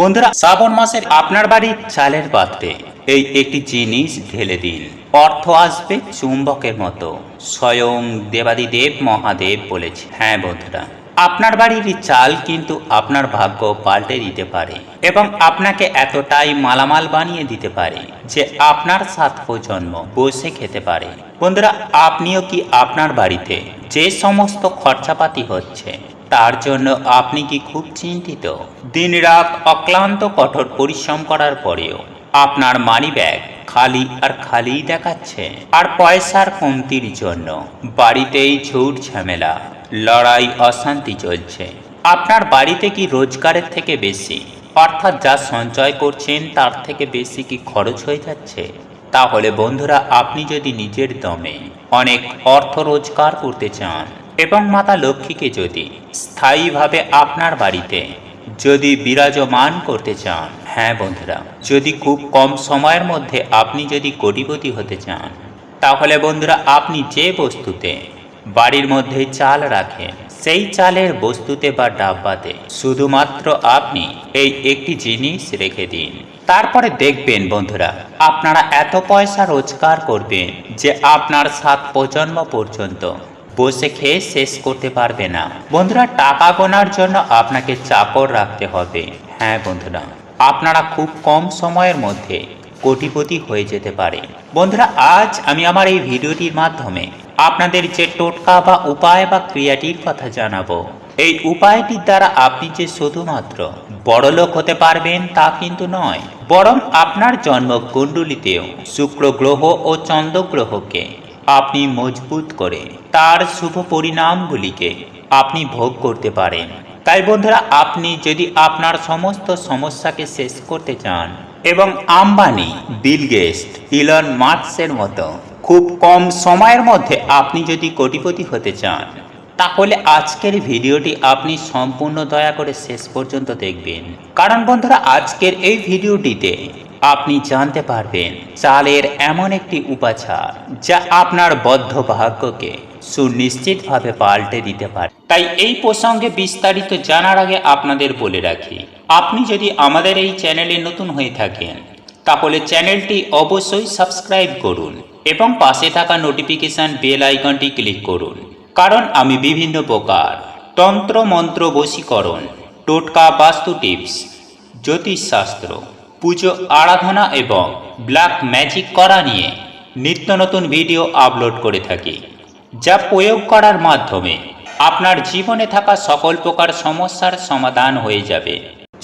বন্ধুরা, শ্রাবণ মাসের আপনার বাড়ির চালের পাত্রে এই একটি জিনিস ঢেলে দিন। অর্থ আসবে চুম্বকের মতো। স্বয়ং দেবাদিদেব মহাদেব বলেছে। হ্যাঁ বন্ধুরা, আপনার বাড়ির চাল কিন্তু আপনার ভাগ্য পাল্টে দিতে পারে এবং আপনাকে এতটাই মালামাল বানিয়ে দিতে পারে যে আপনার 7 প্রজন্ম বসে খেতে পারে। বন্ধুরা, আপনিও কি আপনার বাড়িতে যে সমস্ত খরচাপাতি হচ্ছে তার জন্য আপনি কি খুব চিন্তিত? দিনরাত অক্লান্ত কঠোর পরিশ্রম করার পরেও আপনার মানি ব্যাগ খালি আর খালি দেখাচ্ছে, আর পয়সার কমতির জন্য বাড়িতেই ঝুট ঝামেলা, লড়াই, অশান্তি চলছে। আপনার বাড়িতে কি রোজগারের থেকে বেশি, অর্থাৎ যা সঞ্চয় করছেন তার থেকে বেশি কি খরচ হয়ে যাচ্ছে? তাহলে বন্ধুরা, আপনি যদি নিজের দমে অনেক অর্থ রোজগার করতে চান এবং মাতা লক্ষ্মীকে যদি স্থায়ীভাবে আপনার বাড়িতে যদি বিরাজমান করতে চান, হ্যাঁ বন্ধুরা, যদি খুব কম সময়ের মধ্যে আপনি যদি কোটিপতি হতে চান, তাহলে বন্ধুরা আপনি যে বস্তুতে বাড়ির মধ্যে চাল রাখেন সেই চালের বস্তুতে বা ডাব্বাতে শুধুমাত্র আপনি এই একটি জিনিস রেখে দিন। তারপরে দেখবেন বন্ধুরা, আপনারা এত পয়সা রোজগার করবেন যে আপনার 7 প্রজন্ম পর্যন্ত বসে খেয়ে শেষ করতে পারবে না। বন্ধুরা, টাকা গোনার জন্য আপনাকে চাকর রাখতে হবে। হ্যাঁ বন্ধুরা, আপনারা খুব কম সময়ের মধ্যে কোটিপতি হয়ে যেতে পারে। বন্ধুরা, আজ আমি আমার এই ভিডিওটির মাধ্যমে আপনাদের যে টোটকা বা উপায় বা ক্রিয়াটির কথা জানাবো। এই উপায়টির দ্বারা আপনি যে শুধুমাত্র বড়লোক হতে পারবেন তা কিন্তু নয়, বরং আপনার জন্মকুণ্ডলিতেও শুক্র গ্রহ ও চন্দ্র গ্রহকে আপনি মজবুত করে তার শুভ পরিণামগুলিকে আপনি ভোগ করতে পারেন। তাই বন্ধুরা, আপনি যদি আপনার সমস্ত সমস্যাকে শেষ করতে চান এবং আম্বানি, বিল গেটস, ইলন মাস্কের মতো খুব কম সময়ের মধ্যে আপনি যদি কোটিপতি হতে চান, তাহলে আজকের ভিডিওটি আপনি সম্পূর্ণ দয়া করে শেষ পর্যন্ত দেখবেন। কারণ বন্ধুরা, আজকের এই ভিডিওটিতে আপনি জানতে পারবেন চালের এমন একটি উপাচার যা আপনার বদ্ধ ভাগ্যকে সুনিশ্চিতভাবে পাল্টে দিতে পারে। তাই এই প্রসঙ্গে বিস্তারিত জানার আগে আপনাদের বলে রাখি, আপনি যদি আমাদের এই চ্যানেলে নতুন হয়ে থাকেন তাহলে চ্যানেলটি অবশ্যই সাবস্ক্রাইব করুন এবং পাশে থাকা নোটিফিকেশন বেল আইকনটি ক্লিক করুন। কারণ আমি বিভিন্ন প্রকার তন্ত্র মন্ত্র, বশীকরণ, টোটকা, বাস্তু টিপস, জ্যোতিষশাস্ত্র, পুজো আরাধনা এবং ব্ল্যাক ম্যাজিক করা নিয়ে নিত্য নতুন ভিডিও আপলোড করে থাকি, যা প্রয়োগ করার মাধ্যমে আপনার জীবনে থাকা সকল প্রকার সমস্যার সমাধান হয়ে যাবে।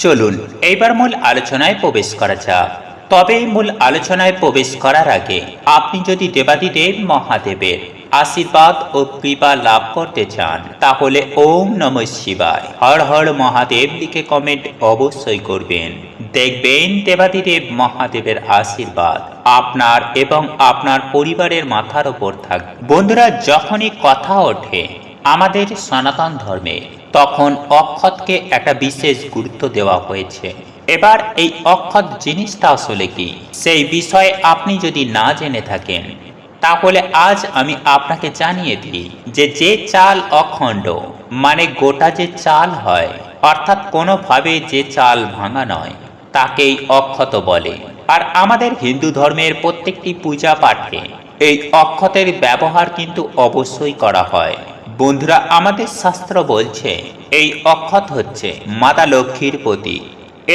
চলুন এইবার মূল আলোচনায় প্রবেশ করা যাক। তবে এই মূল আলোচনায় প্রবেশ করার আগে আপনি যদি দেবাদিদেব মহাদেবের আশীর্বাদ ও কৃপা লাভ করতে চান, তাহলে ওম নমঃ শিবায়, হর হর মহাদেব লিখে কমেন্ট অবশ্যই করবেন। দেখবেন দেবাদিদেব মহাদেবের আশীর্বাদ আপনার এবং আপনার পরিবারের মাথার ওপর থাকবে। বন্ধুরা, যখনই কথা ওঠে আমাদের সনাতন ধর্মে, তখন অক্ষতকে একটা বিশেষ গুরুত্ব দেওয়া হয়েছে। এবার এই অক্ষত জিনিসটা আসলে কি, সেই বিষয়ে আপনি যদি না জেনে থাকেন, তাহলে আজ আমি আপনাকে জানিয়ে দিই যে চাল অখণ্ড মানে গোটা যে চাল হয়, অর্থাৎ কোনোভাবে যে চাল ভাঙা নয়, তাকেই অক্ষত বলে। আর আমাদের হিন্দু ধর্মের প্রত্যেকটি পূজা পাঠে এই অক্ষতের ব্যবহার কিন্তু অবশ্যই করা হয়। বন্ধুরা, আমাদের শাস্ত্র বলছে এই অক্ষত হচ্ছে মাতা লক্ষ্মীর প্রতীক।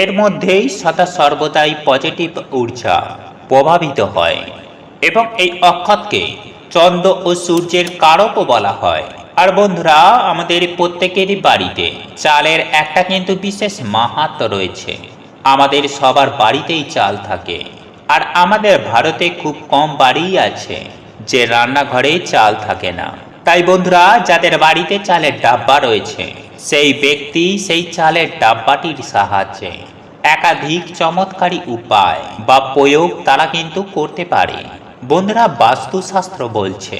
এর মধ্যেই সদা সর্বদাই পজিটিভ ঊর্জা প্রভাবিত হয় এবং এই অক্ষতকে চন্দ্র ও সূর্যের কারকও বলা হয়। আর বন্ধুরা, আমাদের প্রত্যেকেরই বাড়িতে চালের একটা কিন্তু বিশেষ মাহাত্ম্য রয়েছে। আমাদের সবার বাড়িতেই চাল থাকে, আর আমাদের ভারতে খুব কম বাড়িই আছে যে রান্নাঘরে চাল থাকে না। তাই বন্ধুরা, যাদের বাড়িতে চালের ডাব্বা রয়েছে সেই ব্যক্তি সেই চালের ডাব্বাটির সাহায্যে একাধিক চমৎকারী উপায় বা প্রয়োগ তারা কিন্তু করতে পারে। বন্ধুরা, বাস্তুশাস্ত্র বলছে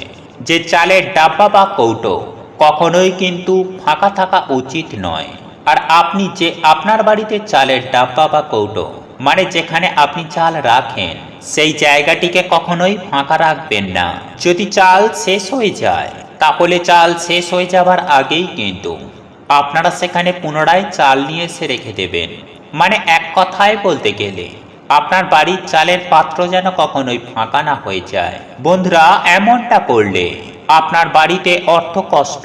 যে চালের ডাব্বা বা কৌটো কখনোই কিন্তু ফাঁকা থাকা উচিত নয়। আর আপনি যে আপনার বাড়িতে চালের ডাব্বা বা কৌটো মানে যেখানে আপনি চাল রাখেন, সেই জায়গাটিকে কখনোই ফাঁকা রাখবেন না। যদি চাল শেষ হয়ে যায়, তাহলে চাল শেষ হয়ে যাবার আগেই কিন্তু আপনারা সেখানে পুনরায় চাল নিয়ে এসে রেখে দেবেন। মানে এক কথায় বলতে গেলে আপনার বাড়ির চালের পাত্র যেন কখনোই ফাঁকা না হয়ে যায়। বন্ধুরা, এমনটা করলে আপনার বাড়িতে অর্থ কষ্ট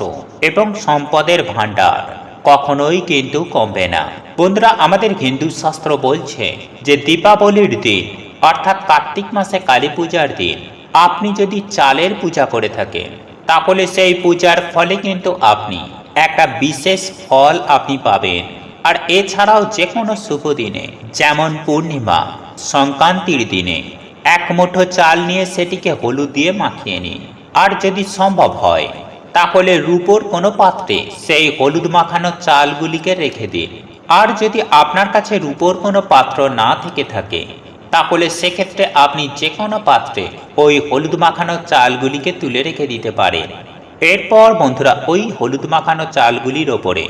এবং সম্পদের ভান্ডার কখনোই কিন্তু কমবে না। বন্ধুরা, আমাদের হিন্দু শাস্ত্র বলছে যে দীপাবলির দিন অর্থাৎ কার্তিক মাসে কালী পূজার দিন আপনি যদি চালের পূজা করে থাকেন, তাহলে সেই পূজার ফলে কিন্তু আপনি একটা বিশেষ ফল আপনি পাবেন। আর এছাড়াও যে কোনো শুভ দিনে, যেমন পূর্ণিমা, সংক্রান্তির দিনে এক মুঠো চাল নিয়ে সেটিকে হলুদ দিয়ে মাখিয়ে নিন। আর যদি সম্ভব হয় তাহলে রূপোর কোনো পাত্রে সেই হলুদ মাখানো চালগুলিকে রেখে দিন। আর যদি আপনার কাছে রূপোর কোনো পাত্র না থেকে থাকে, তাহলে সেক্ষেত্রে আপনি যে কোনো পাত্রে ওই হলুদ মাখানো চালগুলিকে তুলে রেখে দিতে পারেন। এরপর বন্ধুরা, ওই হলুদ মাখানো চালগুলির ওপরে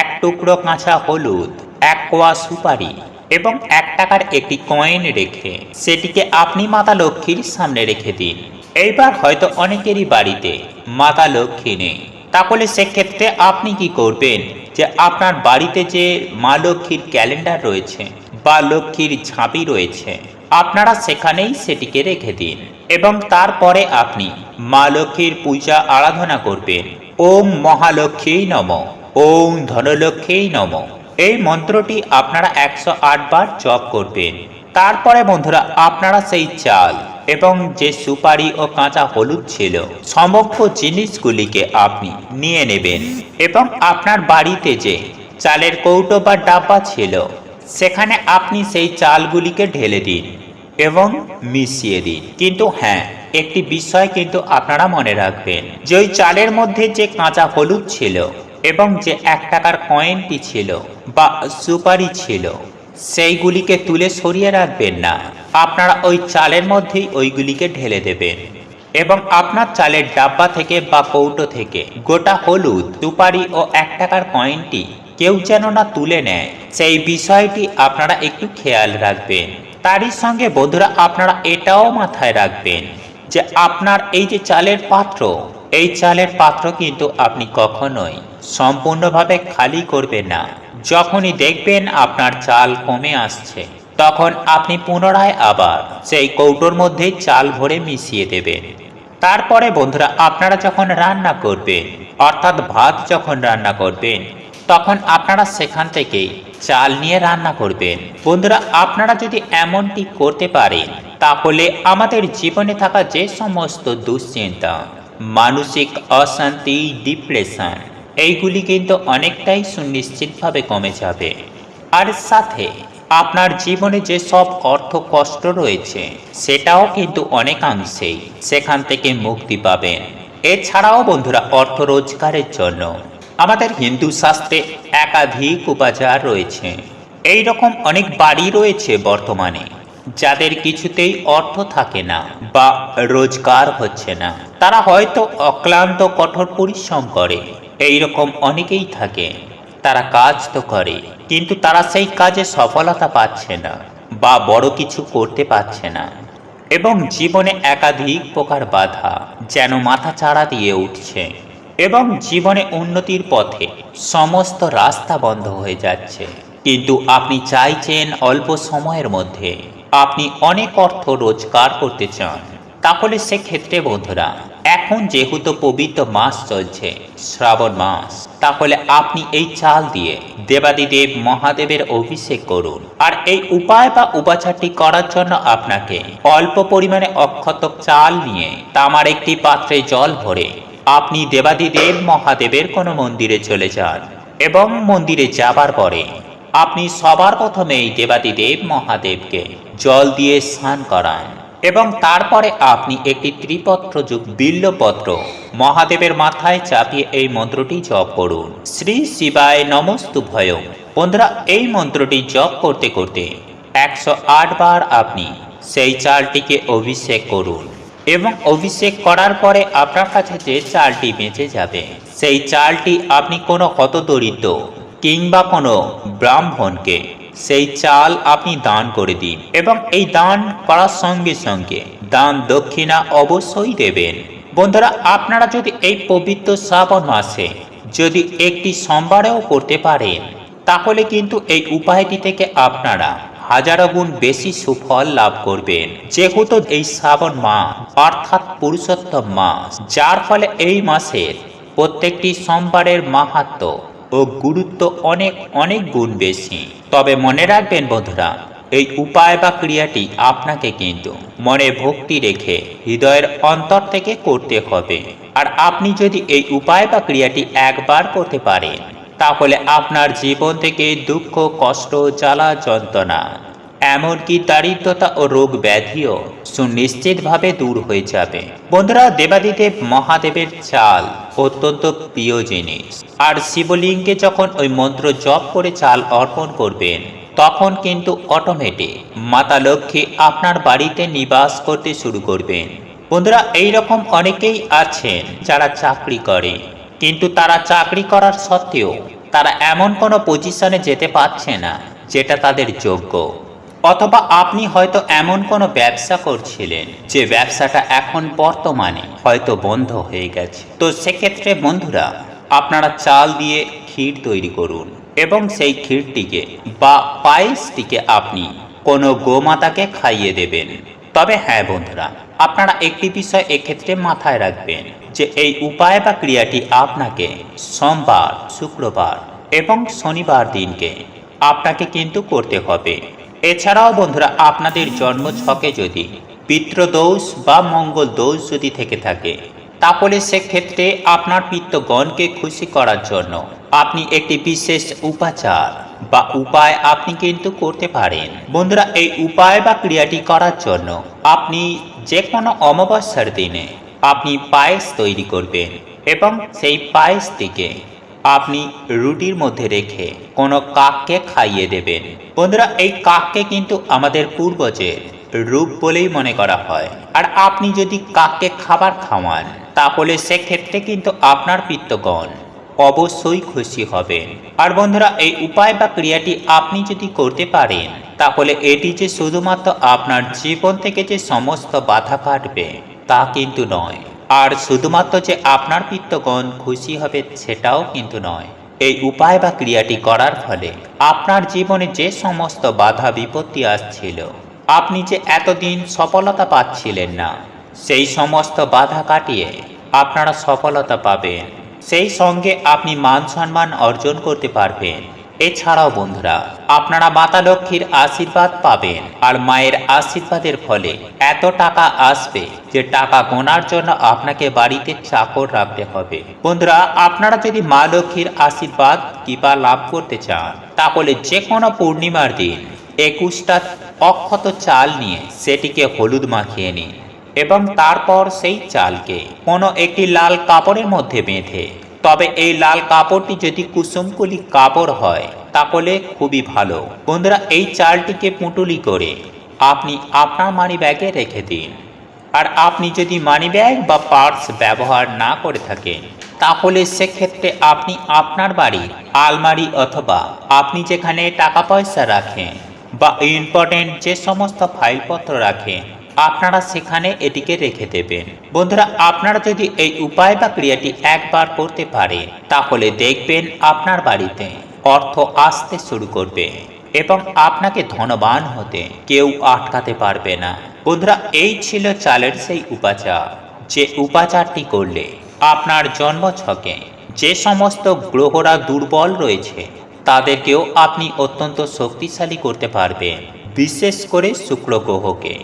এক টুকরো কাঁচা হলুদ, এক কোয়া সুপারি এবং 1 টাকার একটি কয়েন রেখে সেটিকে আপনি মাতা লক্ষ্মীর সামনে রেখে দিন। এইবার হয়তো অনেকেরই বাড়িতে মাতা লক্ষ্মী নেই, তাহলে সেক্ষেত্রে আপনি কি করবেন যে আপনার বাড়িতে যে মা লক্ষ্মীর ক্যালেন্ডার রয়েছে বা লক্ষ্মীর ঝাঁপি রয়েছে, আপনারা সেখানেই সেটিকে রেখে দিন এবং তারপরে আপনি মা লক্ষ্মীর পূজা আরাধনা করবেন। ওম মহালক্ষ্মী নমঃ, ওম ধনলক্ষ্মী নমঃ। এই মন্ত্রটি আপনারা 108 বার জপ করবেন। তারপরে বন্ধুরা, আপনারা সেই চাল এবং যে সুপারি ও কাঁচা হলুদ ছিল সমগ্র জিনিসগুলিকে আপনি নিয়ে নেবেন এবং আপনার বাড়িতে যে চালের কৌটো বা ডাব্বা ছিল সেখানে আপনি সেই চালগুলিকে ঢেলে দিন এবং মিশিয়ে দিন। কিন্তু হ্যাঁ, একটি বিষয় কিন্তু আপনারা মনে রাখবেন যে ওই চালের মধ্যে যে কাঁচা হলুদ ছিল এবং যে 1 টাকার কয়েনটি ছিল বা সুপারি ছিল, সেইগুলিকে তুলে সরিয়ে রাখবেন না। আপনারা ওই চালের মধ্যেই ওইগুলিকে ঢেলে দেবেন এবং আপনার চালের ডাব্বা থেকে বা কৌটো থেকে গোটা হলুদ, সুপারি ও 1 টাকার কয়েনটি কেউ যেন না তুলে নেয়, সেই বিষয়টি আপনারা একটু খেয়াল রাখবেন। তারই সঙ্গে বন্ধুরা, আপনারা এটাও মাথায় রাখবেন যে আপনার এই যে চালের পাত্র, এই চালের পাত্র কিন্তু আপনি কখনোই সম্পূর্ণভাবে খালি করবেন না। যখনই দেখবেন আপনার চাল কমে আসছে, তখন আপনি পুনরায় আবার সেই কৌটোর মধ্যে চাল ভরে মিশিয়ে দেবেন। তারপরে বন্ধুরা, আপনারা যখন রান্না করবেন, অর্থাৎ ভাত যখন রান্না করবেন, তখন আপনারা সেখান থেকেই চাল নিয়ে রান্না করবেন। বন্ধুরা, আপনারা যদি এমনটি করতে পারেন, তাহলে আমাদের জীবনে থাকা যে সমস্ত দুশ্চিন্তা, মানসিক অশান্তি, ডিপ্রেশন, এইগুলি কিন্তু অনেকটাই সুনিশ্চিতভাবে কমে যাবে। আর সাথে আপনার জীবনে যে সব অর্থ কষ্ট রয়েছে সেটাও কিন্তু অনেকাংশেই সেখান থেকে মুক্তি পাবেন। এছাড়াও বন্ধুরা, অর্থ রোজগারের জন্য আমাদের হিন্দু শাস্ত্রে একাধিক উপাচার রয়েছে। এই রকম অনেক বাড়ি রয়েছে বর্তমানে যাদের কিছুতেই অর্থ থাকে না বা রোজগার হচ্ছে না। তারা হয়তো অক্লান্ত কঠোর পরিশ্রম করে, এই রকম অনেকেই থাকে। তারা কাজ তো করে, কিন্তু তারা সেই কাজে সফলতা পাচ্ছে না বা বড় কিছু করতে পারছে না এবং জীবনে একাধিক প্রকার বাধা যেন মাথা চাড়া দিয়ে উঠছে এবং জীবনে উন্নতির পথে সমস্ত রাস্তা বন্ধ হয়ে যাচ্ছে। কিন্তু আপনি চাইছেন অল্প সময়ের মধ্যে আপনি অনেক অর্থ রোজগার করতে চান, তাহলে সেক্ষেত্রে বন্ধুরা, এখন যেহেতু পবিত্র মাস চলছে, শ্রাবণ মাস, তাহলে আপনি এই চাল দিয়ে দেবাদিদেব মহাদেবের অভিষেক করুন। আর এই উপায় বা উপাচারটি করার জন্য আপনাকে অল্প পরিমাণে অক্ষত চাল নিয়ে তামার একটি পাত্রে জল ভরে আপনি দেবাদিদেব মহাদেবের কোনো মন্দিরে চলে যান এবং মন্দিরে যাবার পরে আপনি সবার প্রথমে এই দেবাদিদেব মহাদেবকে জল দিয়ে স্নান করান এবং তারপরে আপনি একটি ত্রিপত্রযুক্ত বিল্লপত্র মহাদেবের মাথায় চাপিয়ে এই মন্ত্রটি জপ করুন। শ্রী শিবায় নমস্তুভ্যং। বন্ধুরা, এই মন্ত্রটি জপ করতে করতে 108 বার আপনি সেই চালটিকে অভিষেক করুন এবং অভিষেক করার পরে আপনার কাছে যে চালটি বেঁচে যাবে, সেই চালটি আপনি কোনো হতদরিদ্র কিংবা কোনো ব্রাহ্মণকে সেই চাল আপনি দান করে দিন এবং এই দান করার সঙ্গে সঙ্গে দান দক্ষিণা অবশ্যই দেবেন। বন্ধুরা, আপনারা যদি এই পবিত্র শ্রাবণ মাসে যদি একটি সোমবারেও করতে পারেন, তাহলে কিন্তু এই উপায়টি থেকে আপনারা হাজারো গুণ বেশি সুফল লাভ করবেন। যেহেতু এই শ্রাবণ মাস অর্থাৎ পুরুষোত্তম মাস, যার ফলে এই মাসের প্রত্যেকটি সোমবারের মাহাত্ম্য ও গুরুত্ব অনেক অনেক গুণ বেশি। তবে মনে রাখবেন বন্ধুরা, এই উপায় বা ক্রিয়াটি আপনাকে কিন্তু মনে ভক্তি রেখে হৃদয়ের অন্তর থেকে করতে হবে। আর আপনি যদি এই উপায় বা ক্রিয়াটি একবার করতে পারেন, তাহলে আপনার জীবন থেকে দুঃখ, কষ্ট, জ্বালা, যন্ত্রণা, এমনকি দারিদ্রতা ও রোগ ব্যাধিও সুনিশ্চিতভাবে দূর হয়ে যাবে। বন্ধুরা, দেবাদিদেব মহাদেবের চাল অত্যন্ত প্রিয় জিনিস। আর শিবলিঙ্গে যখন ওই মন্ত্র জপ করে চাল অর্পণ করবেন, তখন কিন্তু অটোমেটিক মাতা লক্ষ্মী আপনার বাড়িতে নিবাস করতে শুরু করবেন। বন্ধুরা, এইরকম অনেকেই আছেন যারা চাকরি করে, কিন্তু তারা চাকরি করার সত্ত্বেও তারা এমন কোনো পজিশনে যেতে পারছে না যেটা তাদের যোগ্য। অথবা আপনি হয়তো এমন কোনো ব্যবসা করছিলেন যে ব্যবসাটা এখন বর্তমানে হয়তো বন্ধ হয়ে গেছে। তো সেক্ষেত্রে বন্ধুরা, আপনারা চাল দিয়ে ক্ষীর তৈরি করুন এবং সেই ক্ষীরটিকে বা পায়েসটিকে আপনি কোনো গোমাতাকে খাইয়ে দেবেন। তবে হ্যাঁ বন্ধুরা, আপনারা একটি বিষয় এক্ষেত্রে মাথায় রাখবেন যে এই উপায় বা ক্রিয়াটি আপনাকে সোমবার, শুক্রবার এবং শনিবার দিনকে আপনাকে কিন্তু করতে হবে। এছাড়াও বন্ধুরা, আপনাদের জন্ম ছকে যদি পিতৃদোষ বা মঙ্গল দোষ যদি থেকে থাকে, তাহলে সেক্ষেত্রে আপনার পিতৃগণকে খুশি করার জন্য আপনি একটি বিশেষ উপাচার বা উপায় আপনি কিন্তু করতে পারেন। বন্ধুরা, এই উপায় বা ক্রিয়াটি করার জন্য আপনি যে কোনো অমাবস্যার দিনে আপনি পায়েস তৈরি করবেন এবং সেই পায়েসটিকে আপনি রুটির মধ্যে রেখে কোনো কাককে খাইয়ে দেবেন। বন্ধুরা, এই কাককে কিন্তু আমাদের পূর্বজের রূপ বলেই মনে করা হয়। আর আপনি যদি কাককে খাবার খাওয়ান, তাহলে সেক্ষেত্রে কিন্তু আপনার পিতৃগণ অবশ্যই খুশি হবেন। আর বন্ধুরা, এই উপায় বা ক্রিয়াটি আপনি যদি করতে পারেন, তাহলে এটি যে শুধুমাত্র আপনার জীবন থেকে যে সমস্ত বাধা কাটবে তা কিন্তু নয়, আর শুধুমাত্র যে আপনার পিতৃগণ খুশি হবে সেটাও কিন্তু নয়। এই উপায় বা ক্রিয়াটি করার ফলে আপনার জীবনে যে সমস্ত বাধা বিপত্তি আসছিল, আপনি যে এতদিন সফলতা পাচ্ছিলেন না, সেই সমস্ত বাধা কাটিয়ে আপনারা সফলতা পাবেন। সেই সঙ্গে আপনি মান সম্মান অর্জন করতে পারবেন। এছাড়াও বন্ধুরা, আপনারা মাতা লক্ষ্মীর আশীর্বাদ পাবেন। আর মায়ের আশীর্বাদের ফলে এত টাকা আসবে যে টাকা গোনার জন্য আপনাকে বাড়িতে চাকর রাখতে হবে। বন্ধুরা, আপনারা যদি মা লক্ষ্মীর আশীর্বাদ কৃপা লাভ করতে চান, তাহলে যে কোনো পূর্ণিমার দিন 21টা অক্ষত চাল নিয়ে সেটিকে হলুদ মাখিয়ে নিন এবং তারপর সেই চালকে কোনো একটি লাল কাপড়ের মধ্যে বেঁধে, তবে এই লাল কাপড়টি যদি কুসুমকুলি কাপড় হয় তাহলে খুবই ভালো। বন্ধুরা, এই চালটিকে পুঁটুলি করে আপনি আপনার মানি ব্যাগে রেখে দিন। আর আপনি যদি মানি ব্যাগ বা পার্স ব্যবহার না করে থাকেন, তাহলে সেক্ষেত্রে আপনি আপনার বাড়ির আলমারি অথবা আপনি যেখানে টাকা পয়সা রাখেন বা ইম্পর্টেন্ট যে সমস্ত ফাইলপত্র রাখেন, আপনারা সেখানে এটিকে রেখে দেবেন। বন্ধুরা, আপনারা যদি এই উপায় বা ক্রিয়াটি একবার করতে পারেন, তাহলে দেখবেন আপনার বাড়িতে অর্থ আসতে শুরু করবে এবং আপনাকে ধনবান হতে কেউ আটকাতে পারবে না। বন্ধুরা, এই ছিল চালের সেই উপাচার, যে উপাচারটি করলে আপনার জন্মছকে যে সমস্ত গ্রহরা দুর্বল রয়েছে তাদেরকেও আপনি অত্যন্ত শক্তিশালী করতে পারবেন, বিশেষ করে শুক্র গ্রহকে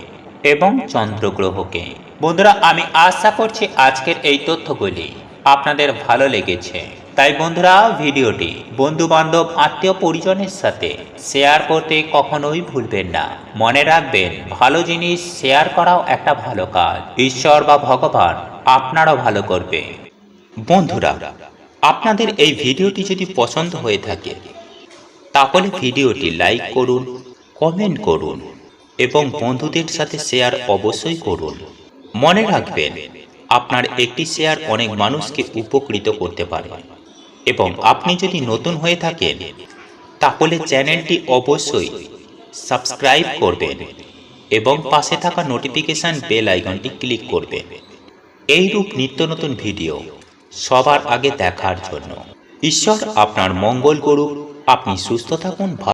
এবং চন্দ্র গ্রহকে। বন্ধুরা, আমি আশা করছি আজকের এই তথ্যগুলি আপনাদের ভালো লেগেছে। তাই বন্ধুরা, ভিডিওটি বন্ধু বান্ধব আত্মীয় পরিজনের সাথে শেয়ার করতে কখনোই ভুলবেন না। মনে রাখবেন, ভালো জিনিস শেয়ার করাও একটা ভালো কাজ। ঈশ্বর বা ভগবান আপনারও ভালো করবে। বন্ধুরা, আপনাদের এই ভিডিওটি যদি পছন্দ হয়ে থাকে, তাহলে ভিডিওটি লাইক করুন, কমেন্ট করুন এবং বন্ধুদের সাথে শেয়ার অবশ্যই করুন। মনে রাখবেন, আপনার একটি শেয়ার অনেক মানুষকে উপকৃত করতে পারে। এবং আপনি যদি নতুন হয়ে থাকেন, তাহলে চ্যানেলটি অবশ্যই সাবস্ক্রাইব করবেন এবং পাশে থাকা নোটিফিকেশন বেল আইকনটি ক্লিক করবেন, এইরূপ নিত্য নতুন ভিডিও সবার আগে দেখার জন্য। ঈশ্বর আপনার মঙ্গল করুক। আপনি সুস্থ থাকুন।